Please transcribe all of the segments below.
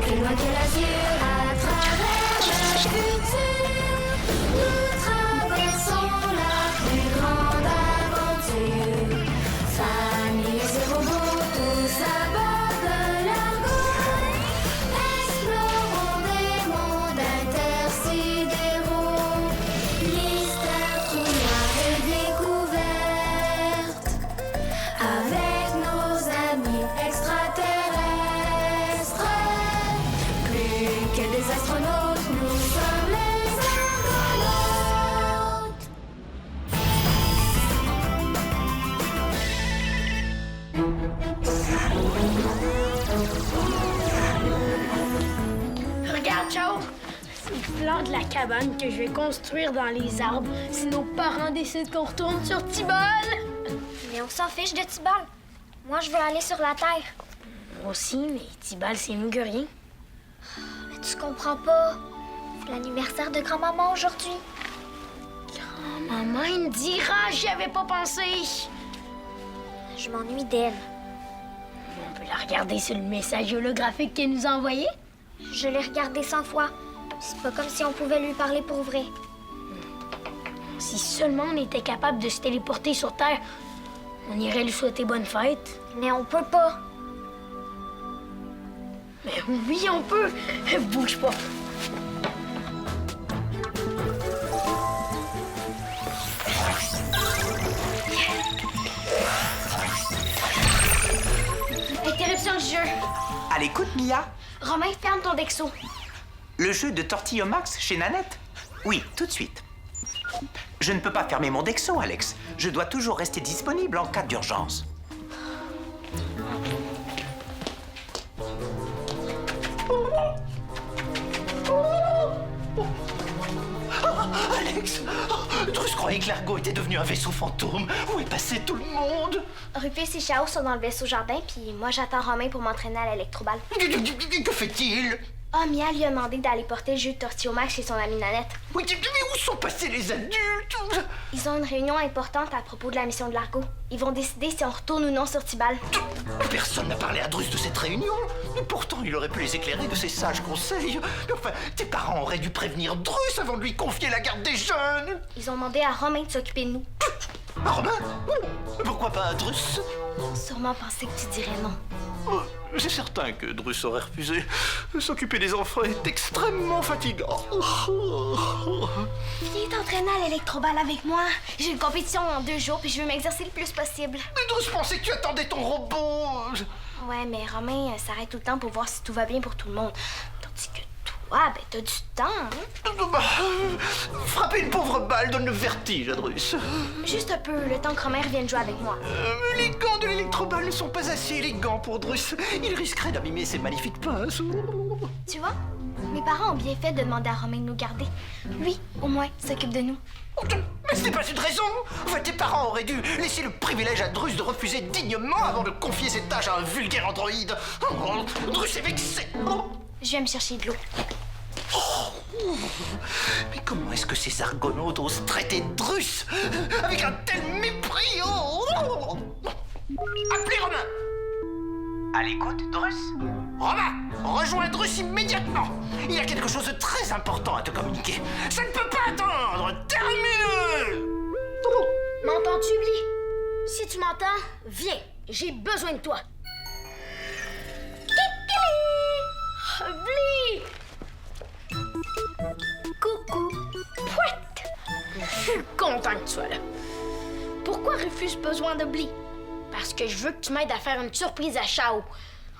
plus loin que l'azur, à travers le futur, nous traversons la plus grande aventure. Familles et robots, tous à bord de l'argot, explorons des mondes intersidéraux, mystères, trous noirs et découvertes, avec nos amis extraterrestres. Plus que des astronautes, nous sommes les argonautes. Regarde, Chao! C'est le plan de la cabane que je vais construire dans les arbres si nos parents décident qu'on retourne sur Tibol. Mais on s'en fiche de Tibal. Moi, je veux aller sur la Terre. Moi aussi, mais Tibol, c'est mieux que rien. Mais tu comprends pas. C'est l'anniversaire de grand-maman aujourd'hui. Maman, il me dira, j'y avais pas pensé. Je m'ennuie d'elle. On peut la regarder sur le message holographique qu'elle nous a envoyé. Je l'ai regardée 100 fois. C'est pas comme si on pouvait lui parler pour vrai. Si seulement on était capable de se téléporter sur Terre, on irait lui souhaiter bonne fête. Mais on peut pas. Mais oui, on peut. Bouge pas. Interruption du jeu. À l'écoute, Mia. Romain, ferme ton Dexo. Le jeu de Tortilla Max chez Nanette? Oui, tout de suite. Je ne peux pas fermer mon Dexo, Alex. Je dois toujours rester disponible en cas d'urgence. Alex! Drus croyait que l'Argo était devenu un vaisseau fantôme. Où est passé tout le monde? Rufus et Chao sont dans le vaisseau jardin, puis moi, j'attends Romain pour m'entraîner à l'électroballe. Que fait-il? Ah, Mia lui a demandé d'aller porter le jeu de Tortilla chez son amie Nanette. Oui, mais où sont passés les adultes? Ils ont une réunion importante à propos de la mission de l'Argo. Ils vont décider si on retourne ou non sur Tibal. Personne n'a parlé à Drus de cette réunion. Et pourtant, il aurait pu les éclairer de ses sages conseils. Mais enfin, tes parents auraient dû prévenir Drus avant de lui confier la garde des jeunes. Ils ont demandé à Romain de s'occuper de nous. Ah, Romain? Pourquoi pas à Drus? Ils ont sûrement pensé que tu dirais non. C'est certain que Drus aurait refusé. S'occuper des enfants est extrêmement fatigant. Viens t'entraîner à l'électroballe avec moi. J'ai une compétition dans 2 jours, puis je veux m'exercer le plus possible. Mais Drus pensait que tu attendais ton robot. Ouais, mais Romain s'arrête tout le temps pour voir si tout va bien pour tout le monde. Tandis que toi, ben t'as du temps, hein? Frapper une pauvre balle donne le vertige à Drus. Juste un peu, le temps que Romain revienne jouer avec moi. Les gants de l'électroballe ne sont pas assez élégants pour Drus. Il risquerait d'abîmer ses magnifiques pinces. Tu vois, mes parents ont bien fait de demander à Romain de nous garder. Lui, au moins, s'occupe de nous. Mais ce n'est pas une raison. Enfin, tes parents auraient dû laisser le privilège à Drus de refuser dignement avant de confier ses tâches à un vulgaire androïde. Drus est vexé. Je viens me chercher de l'eau. Mais comment est-ce que ces argonautes osent traiter Drus avec un tel mépris? Appelez Romain. À l'écoute, Drus? Romain, rejoins Drus immédiatement. Il y a quelque chose de très important à te communiquer. Ça ne peut pas attendre. Terminé. M'entends-tu, Bli? Si tu m'entends, viens. J'ai besoin de toi. Bli! Coucou. Pouette. Je suis content que tu sois là. Pourquoi Rufus besoin de Bli? Parce que je veux que tu m'aides à faire une surprise à Chao.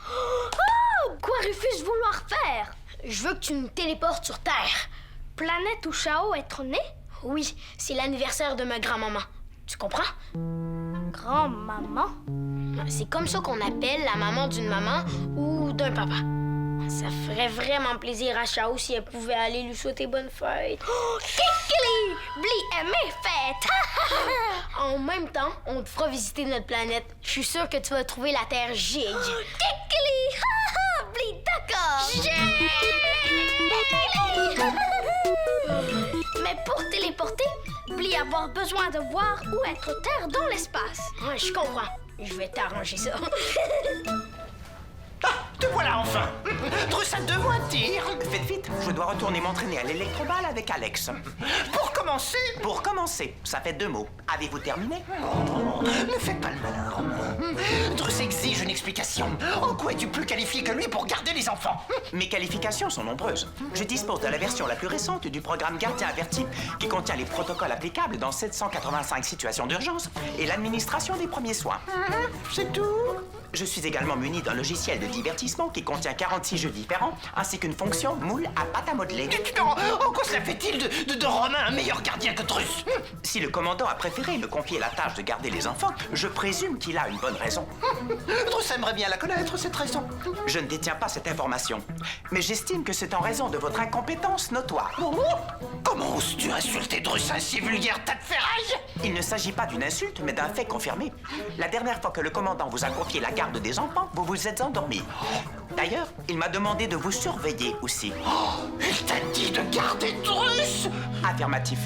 Oh! Quoi Rufus vouloir faire? Je veux que tu nous téléportes sur Terre. Planète où Chao être né? Oui, c'est l'anniversaire de ma grand-maman. Tu comprends? Grand-maman? C'est comme ça qu'on appelle la maman d'une maman ou d'un papa. Ça ferait vraiment plaisir à Chao si elle pouvait aller lui souhaiter bonne fête. Oh, Kikili! Bli aime mes fêtes! En même temps, on te fera visiter notre planète. Je suis sûre que tu vas trouver la Terre gigue. Kikili! Bli, d'accord! Mais pour téléporter, Bli va avoir besoin de voir où être Terre dans l'espace. Ouais, je comprends. Je vais t'arranger ça. Ah, te voilà enfin. Drus sa devoiture. Faites vite, je dois retourner m'entraîner à l'électroballe avec Alex. Pour commencer, Ça fait 2 mots. Avez-vous terminé? ne fais pas le malin, Romain. Drus exige une explication. En quoi es-tu plus qualifié que lui pour garder les enfants? Mes qualifications sont nombreuses. Je dispose de la version la plus récente du programme Gardien Averti, qui contient les protocoles applicables dans 785 situations d'urgence et l'administration des premiers soins. C'est tout? Je suis également muni d'un logiciel de divertissement qui contient 46 jeux différents, ainsi qu'une fonction moule à pâte à modeler. En quoi cela fait-il de Romain un meilleur gardien que Drus? Si le commandant a préféré me confier la tâche de garder les enfants, je présume qu'il a une bonne raison. Drus aimerait bien la connaître, cette raison. Je ne détiens pas cette information, mais j'estime que c'est en raison de votre incompétence notoire. Comment oses-tu insulter Drus, ainsi vulgaire tas de ferraille? Il ne s'agit pas d'une insulte, mais d'un fait confirmé. La dernière fois que le commandant vous a confié la garde des enfants, vous vous êtes endormi. D'ailleurs, il m'a demandé de vous surveiller aussi. Il t'a dit de garder Drus? Affirmatif.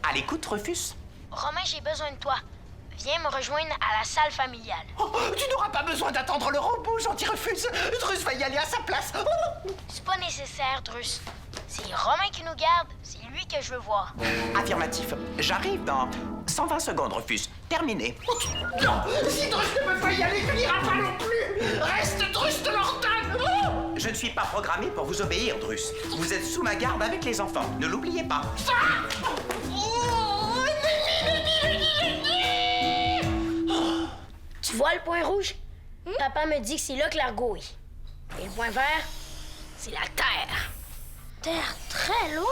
À l'écoute, Rufus. Romain, j'ai besoin de toi. Viens me rejoindre à la salle familiale. Tu n'auras pas besoin d'attendre le robot, gentil Rufus. Drus va y aller à sa place. C'est pas nécessaire, Drus. C'est Romain qui nous garde. C'est lui que je veux voir. Affirmatif. J'arrive dans 120 secondes, Rufus. Terminé. Non, si Drus ne peut pas y aller, tu n'iras pas non plus. Reste, Drus, te l'ordonne. Je ne suis pas programmé pour vous obéir, Drus. Vous êtes sous ma garde avec les enfants. Ne l'oubliez pas. Tu vois le point rouge? Papa me dit que c'est là que l'argot est. Et le point vert, c'est la Terre. Terre très loin?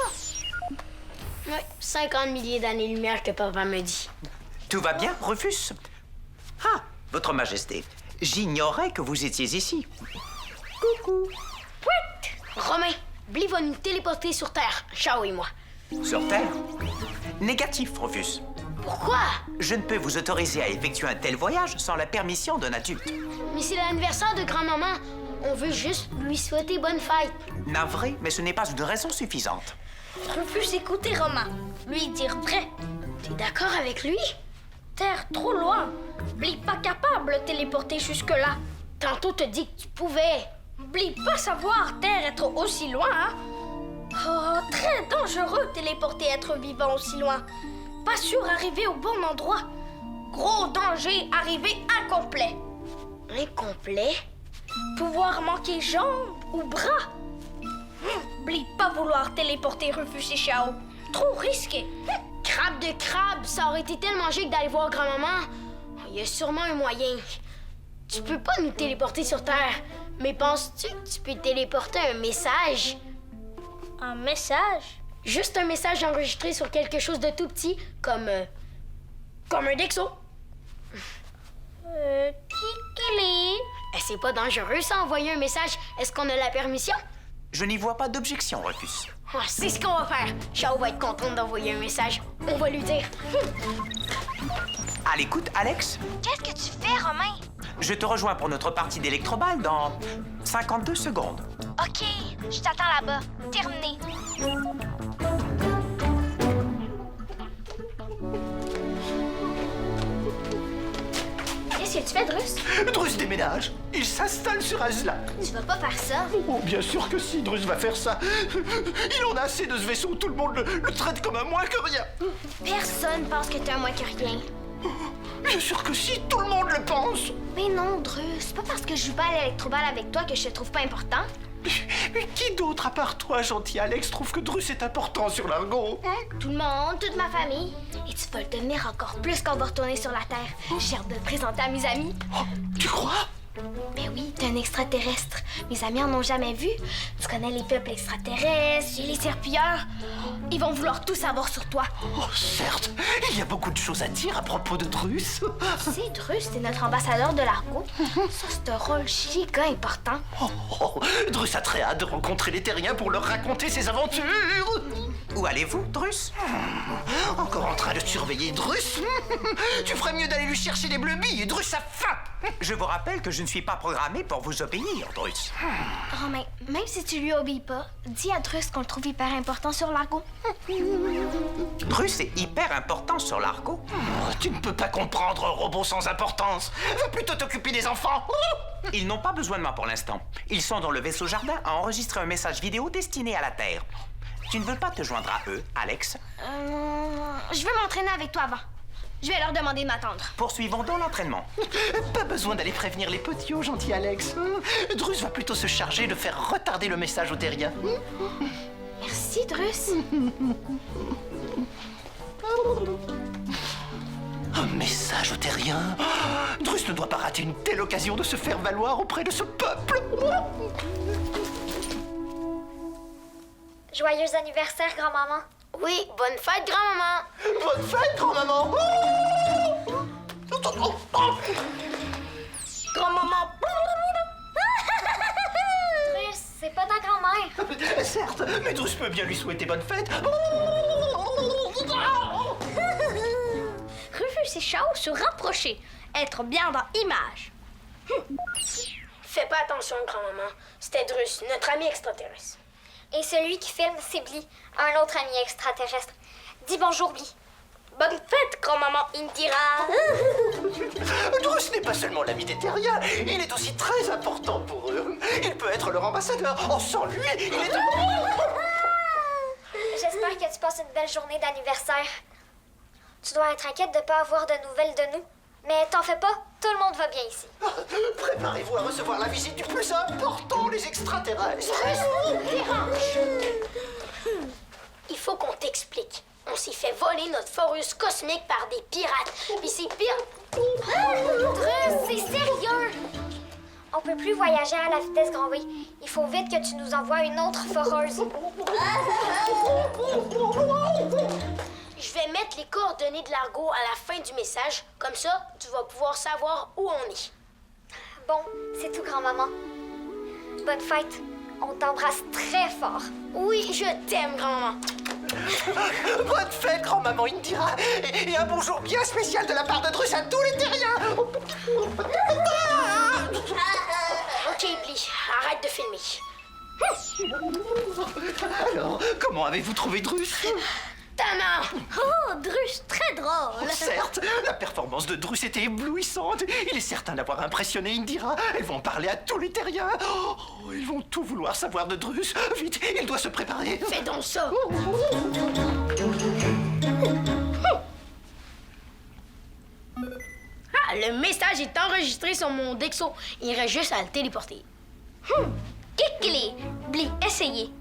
Oui, 50 milliers d'années-lumière que papa me dit. Tout va bien, Rufus? Ah, Votre Majesté, j'ignorais que vous étiez ici. Coucou. Pouit! Romain, Bli va nous téléporter sur Terre, Chao et moi. Sur Terre? Négatif, Rufus. Pourquoi? Je ne peux vous autoriser à effectuer un tel voyage sans la permission d'un adulte. Mais c'est l'anniversaire de grand-maman. On veut juste lui souhaiter bonne fête. Navré, mais ce n'est pas une raison suffisante. Rufus écouter Romain. Lui dire vrai. T'es d'accord avec lui? Terre trop loin. Bli pas capable de téléporter jusque-là. Tantôt te dit que tu pouvais. Bli pas savoir Terre être aussi loin, hein? Oh, très dangereux téléporter être vivant aussi loin. Pas sûr arriver au bon endroit. Gros danger arriver incomplet. Incomplet? Pouvoir manquer jambes ou bras. Bli pas vouloir téléporter Rufus et Chao. Trop risqué. Crabe de crabe, ça aurait été tellement magique d'aller voir grand-maman. Il y a sûrement un moyen. Tu peux pas nous téléporter sur Terre, mais penses-tu que tu peux téléporter un message? Un message? Juste un message enregistré sur quelque chose de tout petit, comme un Dexo. Kikili. C'est pas dangereux, ça, envoyer un message. Est-ce qu'on a la permission? Je n'y vois pas d'objection, Rufus. Oh, c'est ce qu'on va faire. Chao va être contente d'envoyer un message. On va lui dire. À l'écoute, Alex. Qu'est-ce que tu fais, Romain? Je te rejoins pour notre partie d'électroballe dans 52 secondes. OK, je t'attends là-bas. Terminé. Qu'est-ce que tu fais, Drus? Drus déménage. Il s'installe sur Azla. Tu vas pas faire ça. Oh, bien sûr que si, Drus va faire ça. Il en a assez de ce vaisseau, tout le monde le traite comme un moins que rien. Personne pense que t'es un moins que rien. Bien sûr que si, tout le monde le pense. Mais non, Drus, c'est pas parce que je joue pas à l'électroballe avec toi que je te trouve pas important. Mais qui d'autre à part toi, gentil Alex, trouve que Drus est important sur l'argot? Tout le monde, toute ma famille. Et tu vas le devenir encore plus quand on va retourner sur la Terre. J'ai hâte de le présenter à mes amis. Oh, tu crois? Ben oui, t'es un extraterrestre. Mes amis en ont jamais vu. Tu connais les peuples extraterrestres, les serpilleurs. Ils vont vouloir tout savoir sur toi. Oh, certes, il y a beaucoup de choses à dire à propos de Drus. Tu sais, Drus, t'es notre ambassadeur de l'argot. Ça, c'est un rôle giga important. Oh, Drus a très hâte de rencontrer les terriens pour leur raconter ses aventures. Où allez-vous, Drus? Encore en train de surveiller Drus? Tu ferais mieux d'aller lui chercher des bleubilles. Drus a faim. Je vous rappelle que je ne suis pas programmé pour vous obéir, Drus. Romain, même si tu lui obéis pas, dis à Drus qu'on le trouve hyper important sur l'argot. Drus est hyper important sur l'argot. Tu ne peux pas comprendre un robot sans importance. Va plutôt t'occuper des enfants. Ils n'ont pas besoin de moi pour l'instant. Ils sont dans le vaisseau jardin à enregistrer un message vidéo destiné à la Terre. Tu ne veux pas te joindre à eux, Alex? Je veux m'entraîner avec toi avant. Je vais leur demander de m'attendre. Poursuivons donc l'entraînement. Pas besoin d'aller prévenir les petits, oh gentil Alex. Drus va plutôt se charger de faire retarder le message aux terriens. Merci, Drus. Un message aux terriens? Drus ne doit pas rater une telle occasion de se faire valoir auprès de ce peuple. Joyeux anniversaire, grand-maman. Oui, bonne fête, grand-maman. Bonne fête, grand-maman. Grand-maman. Drus, c'est pas ta grand-mère. Certes, mais Drus peut bien lui souhaiter bonne fête. Rufus et Chao se rapprocher. Être bien dans image. Fais pas attention, grand-maman. C'était Drus, notre ami extraterrestre. Et celui qui filme, c'est Bly, un autre ami extraterrestre. Dis bonjour, Bly. Bonne fête, grand-maman Indira. Drus n'est pas seulement l'ami des terriens, il est aussi très important pour eux. Il peut être leur ambassadeur. Oh, sans lui, il est... J'espère que tu passes une belle journée d'anniversaire. Tu dois être inquiète de ne pas avoir de nouvelles de nous. Mais t'en fais pas, tout le monde va bien ici. Préparez-vous à recevoir la visite du plus important, les extraterrestres. Il faut qu'on t'explique. On s'est fait voler notre foreuse cosmique par des pirates. Puis ces pirates... Drus, c'est sérieux! On peut plus voyager à la vitesse grand V. Il faut vite que tu nous envoies une autre foreuse. Je vais mettre les coordonnées de l'argot à la fin du message. Comme ça, tu vas pouvoir savoir où on est. Bon, c'est tout, grand-maman. Bonne fête. On t'embrasse très fort. Oui, je t'aime, grand-maman. Bonne fête, grand-maman Indira. Et un bonjour bien spécial de la part de Drus à tous les terriens. OK, Bly, arrête de filmer. Alors, comment avez-vous trouvé Drus? Tannant! Oh, Drus, très drôle. Certes, la performance de Drus était éblouissante. Il est certain d'avoir impressionné Indira. Elles vont parler à tous les terriens. Oh, ils vont tout vouloir savoir de Drus. Vite, il doit se préparer. Fais donc ça! Ah, le message est enregistré sur mon Dexo. Il reste juste à le téléporter. Kikili, Bly, essayez.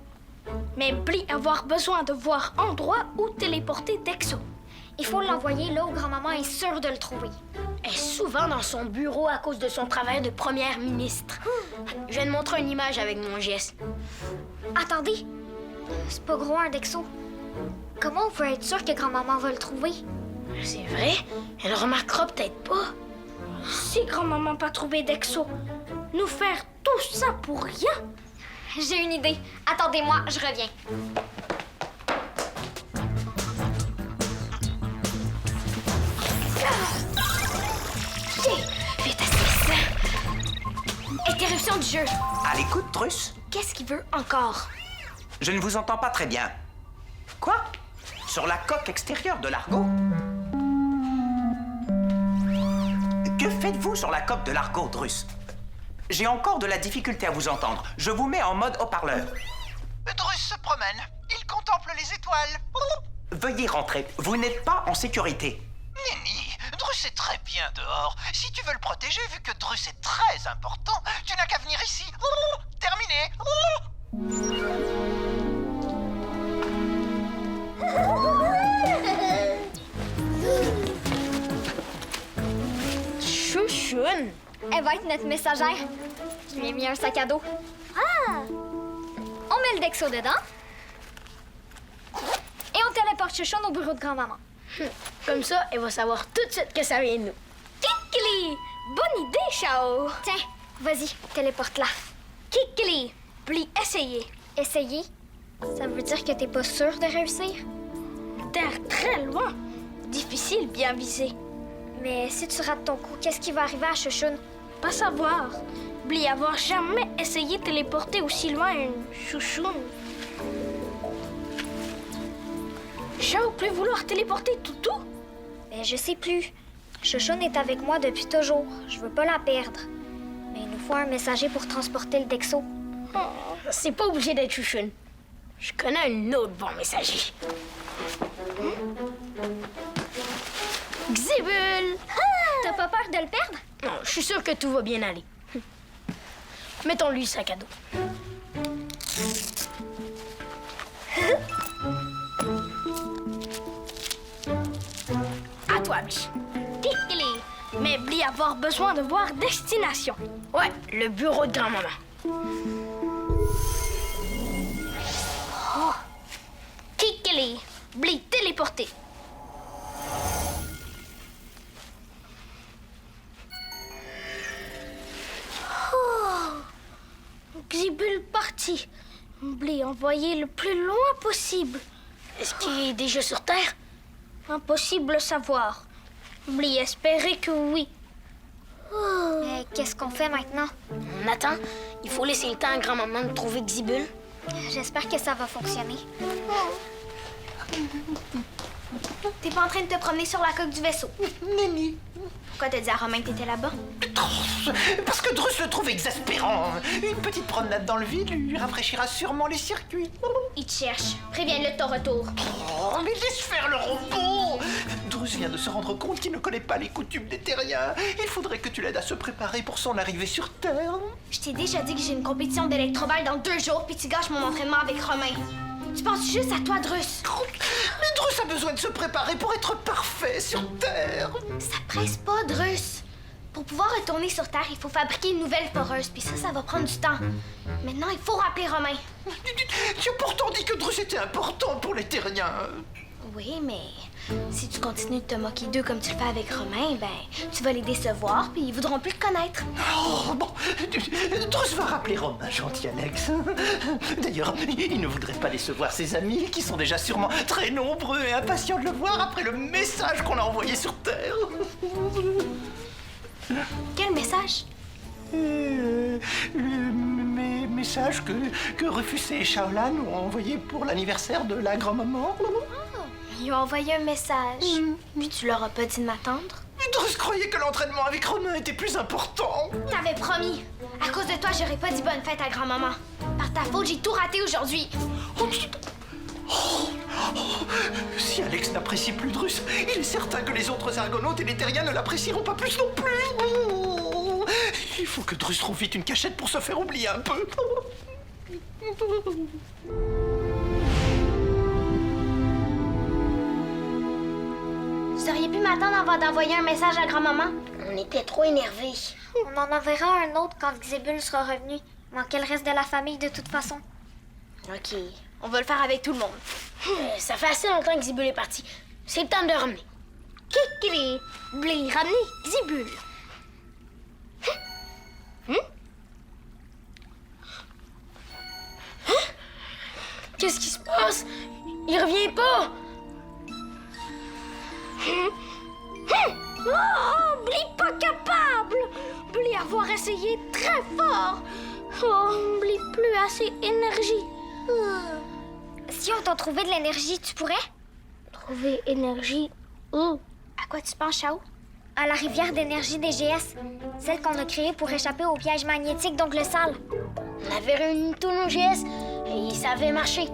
Mais Bly avoir besoin de voir endroit où téléporter Dexo. Il faut l'envoyer là où grand-maman est sûre de le trouver. Elle est souvent dans son bureau à cause de son travail de première ministre. Je vais te montrer une image avec mon geste. Attendez, c'est pas gros un Dexo. Comment on peut être sûr que grand-maman va le trouver? C'est vrai? Elle remarquera peut-être pas. Si grand-maman pas trouvé Dexo, nous faire tout ça pour rien? J'ai une idée. Attendez-moi, je reviens. Vite, assez ça. Interruption du jeu. À l'écoute, Drus? Qu'est-ce qu'il veut encore? Je ne vous entends pas très bien. Quoi? Sur la coque extérieure de l'argot? Que faites-vous sur la coque de l'argot, Drus? J'ai encore de la difficulté à vous entendre. Je vous mets en mode haut-parleur. Drus se promène. Il contemple les étoiles. Veuillez rentrer. Vous n'êtes pas en sécurité. Nini, Drus est très bien dehors. Si tu veux le protéger, vu que Drus est très important, tu n'as qu'à venir ici. Terminé. Chouchoune! Elle va être notre messagère. Je lui ai mis un sac à dos. Ah! On met le Dexo dedans. Et on téléporte Chouchoune au bureau de grand-maman. Comme ça, elle va savoir tout de suite que ça vient de nous. Kikili, bonne idée, Chao. Tiens, vas-y, téléporte-la. Kikili, Bly, essayez. Essayer? Ça veut dire que t'es pas sûr de réussir? Terre très loin. Difficile bien viser. Mais si tu rates ton coup, qu'est-ce qui va arriver à Chouchoune? Pas savoir. Bly avoir jamais essayé de téléporter aussi loin une chouchoune. Chao peut vouloir téléporter Toutou? Ben, je sais plus. Chouchoune est avec moi depuis toujours. Je veux pas la perdre. Mais il nous faut un messager pour transporter le Dexo. C'est pas obligé d'être Chouchoune. Je connais un autre bon messager. Xibule! T'as pas peur de le perdre? Non, je suis sûre que tout va bien aller. Mettons-lui le sac à dos. À toi, Bli. Kikili. Mais Bli va avoir besoin de voir destination. Ouais, le bureau de grand-maman. Kikili. Bli téléporté. Xibule parti. Bli envoyé le plus loin possible. Est-ce qu'il est déjà sur Terre? Impossible de savoir. Bli espérait que oui. Mais qu'est-ce qu'on fait maintenant? On attend. Il faut laisser le temps à grand-maman de trouver Xibule. J'espère que ça va fonctionner. T'es pas en train de te promener sur la coque du vaisseau. Nenni. Pourquoi t'as dit à Romain que t'étais là-bas? Parce que Drus le trouve exaspérant. Une petite promenade dans le vide lui rafraîchira sûrement les circuits. Il te cherche. Préviens-le de ton retour. Oh, mais laisse faire le robot. Drus vient de se rendre compte qu'il ne connaît pas les coutumes des terriens. Il faudrait que tu l'aides à se préparer pour son arrivée sur Terre. Je t'ai déjà dit que j'ai une compétition d'électroball dans 2 jours, puis tu gâches mon entraînement avec Romain. Tu penses juste à toi, Drus. Mais Drus a besoin de se préparer pour être parfait sur Terre. Ça presse pas, Drus. Pour pouvoir retourner sur Terre, il faut fabriquer une nouvelle foreuse, puis ça va prendre du temps. Maintenant, il faut rappeler Romain. Tu as pourtant dit que Drus était important pour les terriens. Oui, mais si tu continues de te moquer d'eux comme tu le fais avec Romain, ben, tu vas les décevoir, puis ils voudront plus te connaître. Oh, bon, Drus va rappeler Romain, gentil Alex. D'ailleurs, il ne voudrait pas décevoir ses amis, qui sont déjà sûrement très nombreux et impatients de le voir après le message qu'on a envoyé sur Terre. Quel message? Le message que Rufus et Shaolan ont envoyé pour l'anniversaire de la grand-maman. Ils ont envoyé un message. Puis tu leur as pas dit de m'attendre? Drus croyait que l'entraînement avec Romain était plus important. T'avais promis. À cause de toi, j'aurais pas dit bonne fête à grand-maman. Par ta faute, j'ai tout raté aujourd'hui. Si Alex n'apprécie plus Drus, il est certain que les autres Argonautes et les terriens ne l'apprécieront pas plus non plus. Il faut que Drus trouve vite une cachette pour se faire oublier un peu. Vous auriez pu m'attendre avant d'envoyer un message à grand-maman? On était trop énervés. On en enverra un autre quand Xibule sera revenu. Manquait le reste de la famille de toute façon. OK. On va le faire avec tout le monde. Ça fait assez longtemps que Xibule est parti. C'est le temps de le ramener. Kikili. Bli, ramener Xibule. Qu'est-ce qui se passe? Il revient pas! Oh, Bli pas capable. Bli avoir essayé très fort. Oh, Bli plus assez énergie. Si on t'a trouvé de l'énergie, tu pourrais? Trouver énergie où? À quoi tu penses, Chao? À la rivière d'énergie des GS. Celle qu'on a créée pour échapper au piège magnétique d'Oncle Sale. On avait réuni tous nos GS et ça avait marché.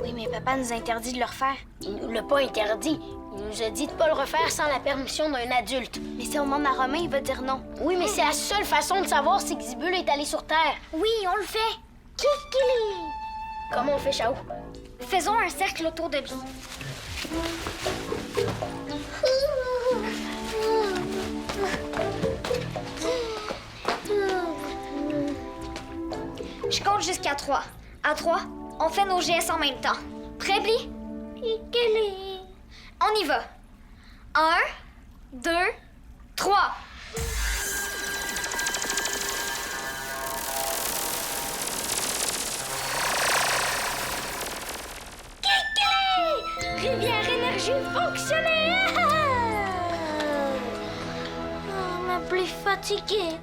Oui, mais papa nous a interdit de le refaire. Il nous l'a pas interdit. Il nous a dit de pas le refaire sans la permission d'un adulte. Mais si on demande à Romain, il va dire non. Oui, mais c'est la seule façon de savoir si Xibule est allé sur Terre. Oui, on le fait. Kikili. Comment on fait, Chao? Faisons un cercle autour de Bli. Je compte jusqu'à 3. À 3, on fait nos GS en même temps. Prêt, Bli? Kikili. On y va. 1, 2, 3. Rivière énergie fonctionnée! Mais plus fatiguée.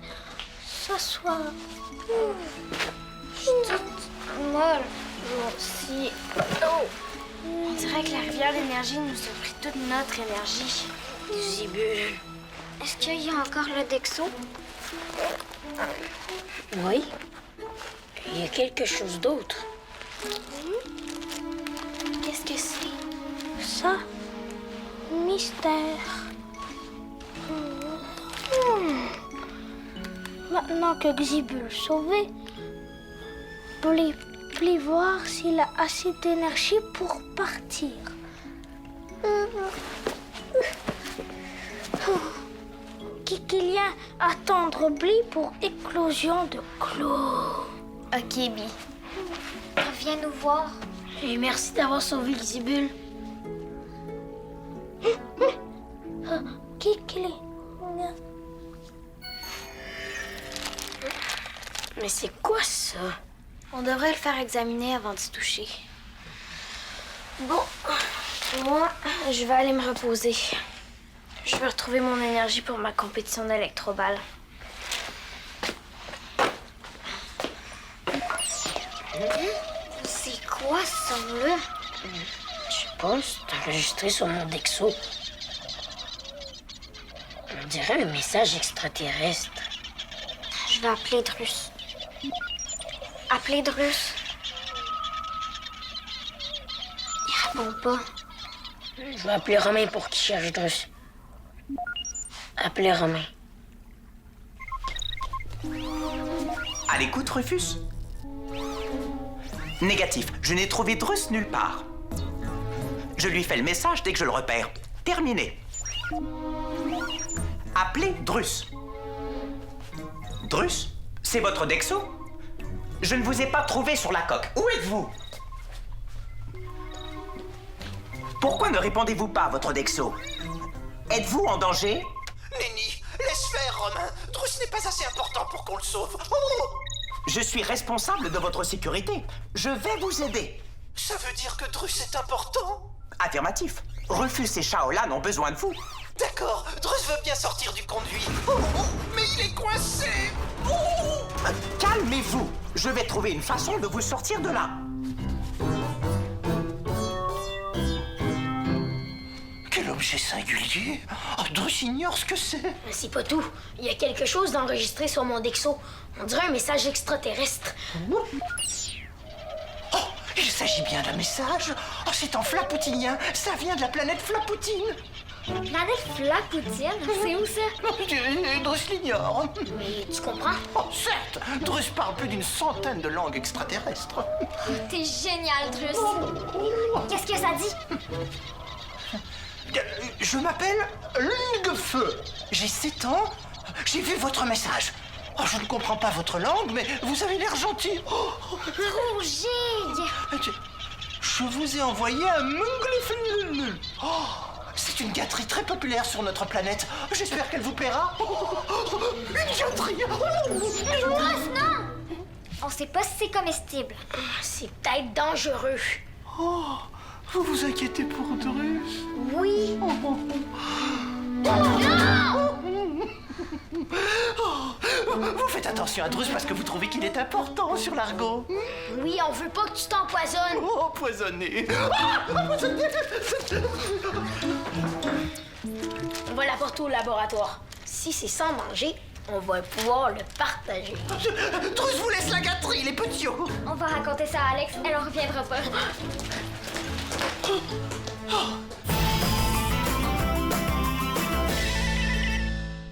S'asseoir. Molle. Moi aussi. Oh. On dirait que la rivière d'énergie nous a pris toute notre énergie. Xibule. Est-ce qu'il y a encore le Dexo? Oui. Il y a quelque chose d'autre. Qu'est-ce que c'est? Ça? Mystère. Maintenant que Xibule est sauvé, Bli voir s'il a assez d'énergie pour partir. Kikilien attendre Bli pour éclosion de Clos. Ok, Bi. Viens nous voir. Et merci d'avoir sauvé Xibule. Kikilien. Mais c'est quoi ça? On devrait le faire examiner avant d'y toucher. Bon, moi, je vais aller me reposer. Je vais retrouver mon énergie pour ma compétition d'électroballe. C'est quoi ce son-là? Je sais pas, c'est enregistré sur mon Dexo. On dirait un message extraterrestre. Je vais appeler Drus. Appeler Drus. Il répond pas. Je vais appeler Romain pour qu'il cherche Drus. Appelez Romain. À l'écoute, Rufus? Négatif. Je n'ai trouvé Drus nulle part. Je lui fais le message dès que je le repère. Terminé. Appelez Drus. Drus? C'est votre Dexo? Je ne vous ai pas trouvé sur la coque. Où êtes-vous? Pourquoi ne répondez-vous pas à votre Dexo? Êtes-vous en danger? Nenni, laisse faire, Romain. Drus n'est pas assez important pour qu'on le sauve. Oh! Je suis responsable de votre sécurité. Je vais vous aider. Ça veut dire que Drus est important? Affirmatif. Rufus et Shaolan ont besoin de vous. D'accord, Drus veut bien sortir du conduit. Oh, mais il est coincé. Calmez-vous. Je vais trouver une façon de vous sortir de là. Quel objet singulier. Oh, Drus ignore ce que c'est. Mais c'est pas tout. Il y a quelque chose d'enregistré sur mon Dexo. On dirait un message extraterrestre. Oh, il s'agit bien d'un message. Oh, c'est en flapoutinien. Ça vient de la planète Flapoutine. Planète Flapoutine? C'est où ça? Drus l'ignore. Mais tu comprends? Oh, certes, Drus parle plus d'une centaine de langues extraterrestres. T'es génial, Drus. Qu'est-ce que ça dit? Je m'appelle Lune de Feu. J'ai 7 ans. J'ai vu votre message. Oh, je ne comprends pas votre langue, mais vous avez l'air gentil. Rouget! Je vous ai envoyé un Mungleflul. Oh, c'est une gâterie très populaire sur notre planète. J'espère qu'elle vous plaira. Une gâterie. Drus, non! On sait pas si c'est comestible. C'est peut-être dangereux. Oh, vous vous inquiétez pour Drus? Oui. Vous faites attention à Drus parce que vous trouvez qu'il est important sur l'argot. Oui, on veut pas que tu t'empoisonnes. Oh, empoisonné. On va l'apporter au laboratoire. Si c'est sans manger, on va pouvoir le partager. Drus vous laisse la gâterie, les petits. On va raconter ça à Alex, elle en reviendra pas.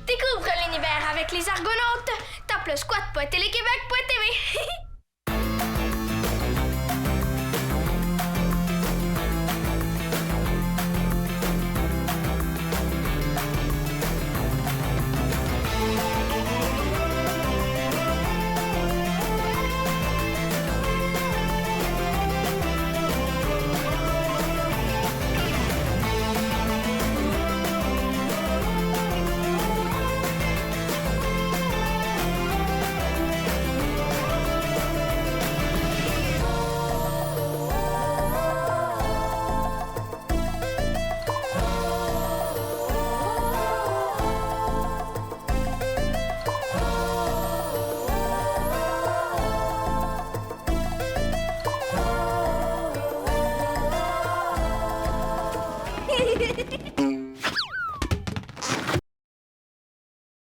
Découvre l'univers avec les Argonautes. Tape le squat.téléquébec.tv.